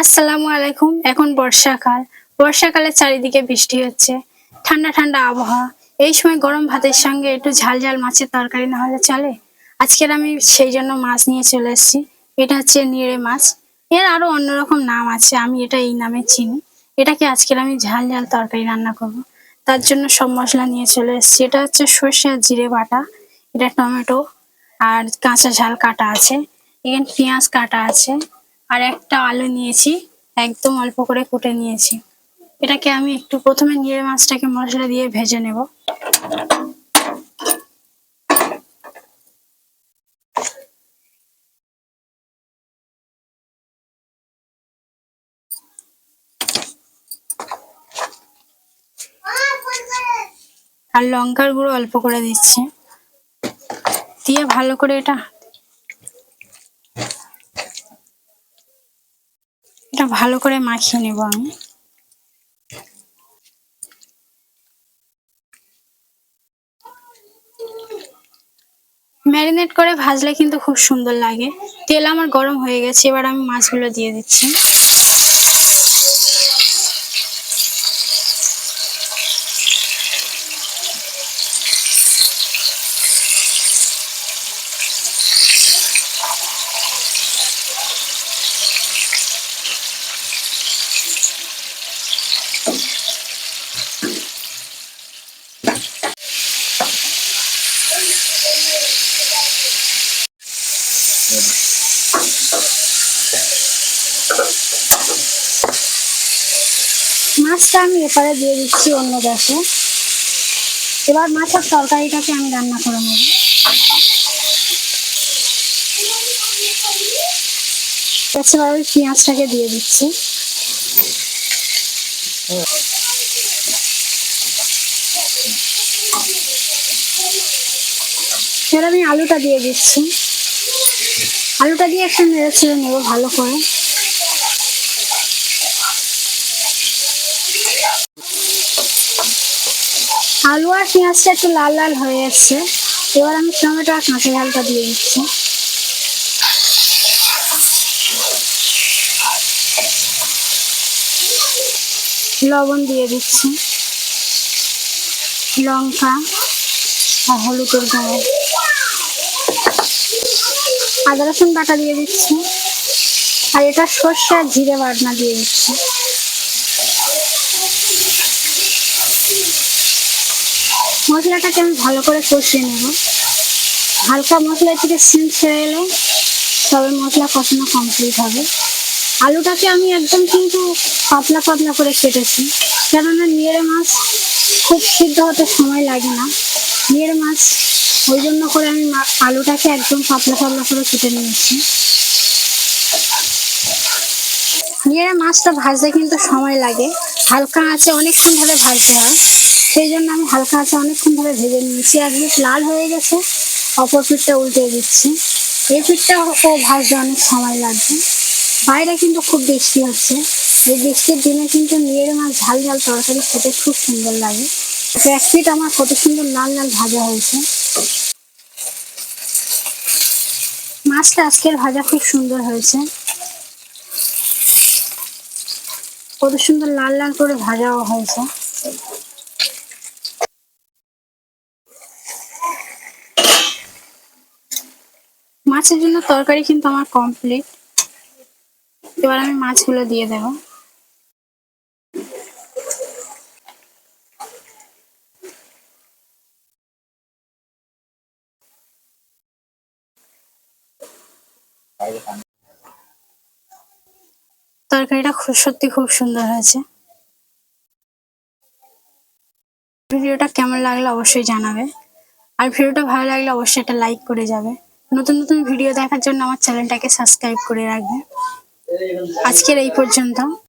আসসালামু আলাইকুম। এখন বর্ষাকাল। বর্ষাকালে চারিদিকে বৃষ্টি হচ্ছে। ঠান্ডা, ঠান্ডা আবহাওয়া। এই সময় গরম ভাতের সঙ্গে একটু ঝাল, ঝাল মাছের তরকারি না হলে চলে? আজকের আমি সেই জন্য মাছ নিয়ে চলে এসেছি। এটা হচ্ছে নিড়ে মাছ। এর আরো অন্যরকম নাম আছে। আমি এটা এই নামে চিনি। এটাকে আজকের আমি ঝাল, ঝাল তরকারি রান্না করব। তার জন্য সব মসলা নিয়ে চলে এসেছি। এটা হচ্ছে সর্ষে আর জিরে বাটা। এটা টমেটো আর কাঁচা ঝাল কাটা আছে। এখানে পেঁয়াজ কাটা আছে। আর একটা আলু নিয়েছি, একদম অল্প করে কুটে নিয়েছি। এটাকে আমি একটু প্রথমে নিড়ে মাছটাকে মশলা দিয়ে ভেজে নেব। আর লঙ্কার গুঁড়ো অল্প করে দিচ্ছি, দিয়ে ভালো করে এটা ভালো করে মাখিয়ে নেব আমি। ম্যারিনেট করে ভাজলে কিন্তু খুব সুন্দর লাগে। তেল আমার গরম হয়ে গেছে, এবার আমি মাছগুলো দিয়ে দিচ্ছি। মাছটা আমি এপারে দিয়ে দিচ্ছি অন্য গ্যাসে। এবার মাছের তরকারিটাকে আমি রান্না করে নেব। এবার ওই পেঁয়াজটাকে দিয়ে দিচ্ছি। এবার আমি আলুটা দিয়ে দিচ্ছি। আলুটা দিয়ে একটু নেড়ে ছেড়ে নেবো ভালো করে। আলু আর পেঁয়াজটা একটু লাল লাল হয়ে এসছে। এবার আমি টমেটো আর কাঁচা ঝালটা দিয়ে দিচ্ছি। লবণ দিয়ে দিচ্ছি, লঙ্কা আর হলুদের গুঁড়ো, আদা রসুন বাটা দিয়ে দিচ্ছি, আর এটা সর্ষে আর জিরে বাটনা দিয়ে দিচ্ছি। মশলাটাকে আমি ভালো করে কষিয়ে নেব। হালকা মশলা থেকে সেন্ট ছেড়ে এলে তবে মশলা কষানো কমপ্লিট হবে। আলুটাকে আমি একদম কিন্তু পাতলা পাতলা করে কেটেছি, কেননা নিড়ে মাছ খুব সিদ্ধ হতে সময় লাগে না। নিড়ে মাছ ওই জন্য করে আমি আলুটাকে একদম পাতলা পাতলা করে কেটে নিয়েছি। নিড়ে মাছটা ভাজতে কিন্তু সময় লাগে, হালকা আঁচে অনেকক্ষণ ধরে ভাজতে হয়। সেই জন্য আমি হালকা আঁচে অনেকক্ষণ ধরে ভেজে নিয়েছি। এক পিঠ লাল হয়ে গেছে, অপর পিঠটা উল্টে দিচ্ছি। এই পিঠটা ভাজতে অনেক সময় লাগবে। বাইরে কিন্তু খুব বৃষ্টি হচ্ছে। এই বৃষ্টির দিনে কিন্তু নিড়ে মাছ ঝাল ঝাল তরকারি খেতে খুব সুন্দর লাগে। এক পিঠ আমার কত সুন্দর লাল লাল ভাজা হয়েছে। মাছটা আজকের ভাজা খুব সুন্দর হয়েছে, কত সুন্দর লাল লাল করে ভাজাও হয়েছে। মাছের জন্য তরকারি কিন্তু আমার কমপ্লিট। এবার আমি মাছগুলো দিয়ে দেব। তরকারিটা সত্যি খুব সুন্দর হয়েছে। ভিডিওটা কেমন লাগলো অবশ্যই জানাবে, আর ভিডিওটা ভালো লাগলে অবশ্যই একটা লাইক করে যাবে। নতুন নতুন ভিডিও দেখার জন্য আমার চ্যানেলটাকে সাবস্ক্রাইব করে রাখবে। আজকের এই পর্যন্ত।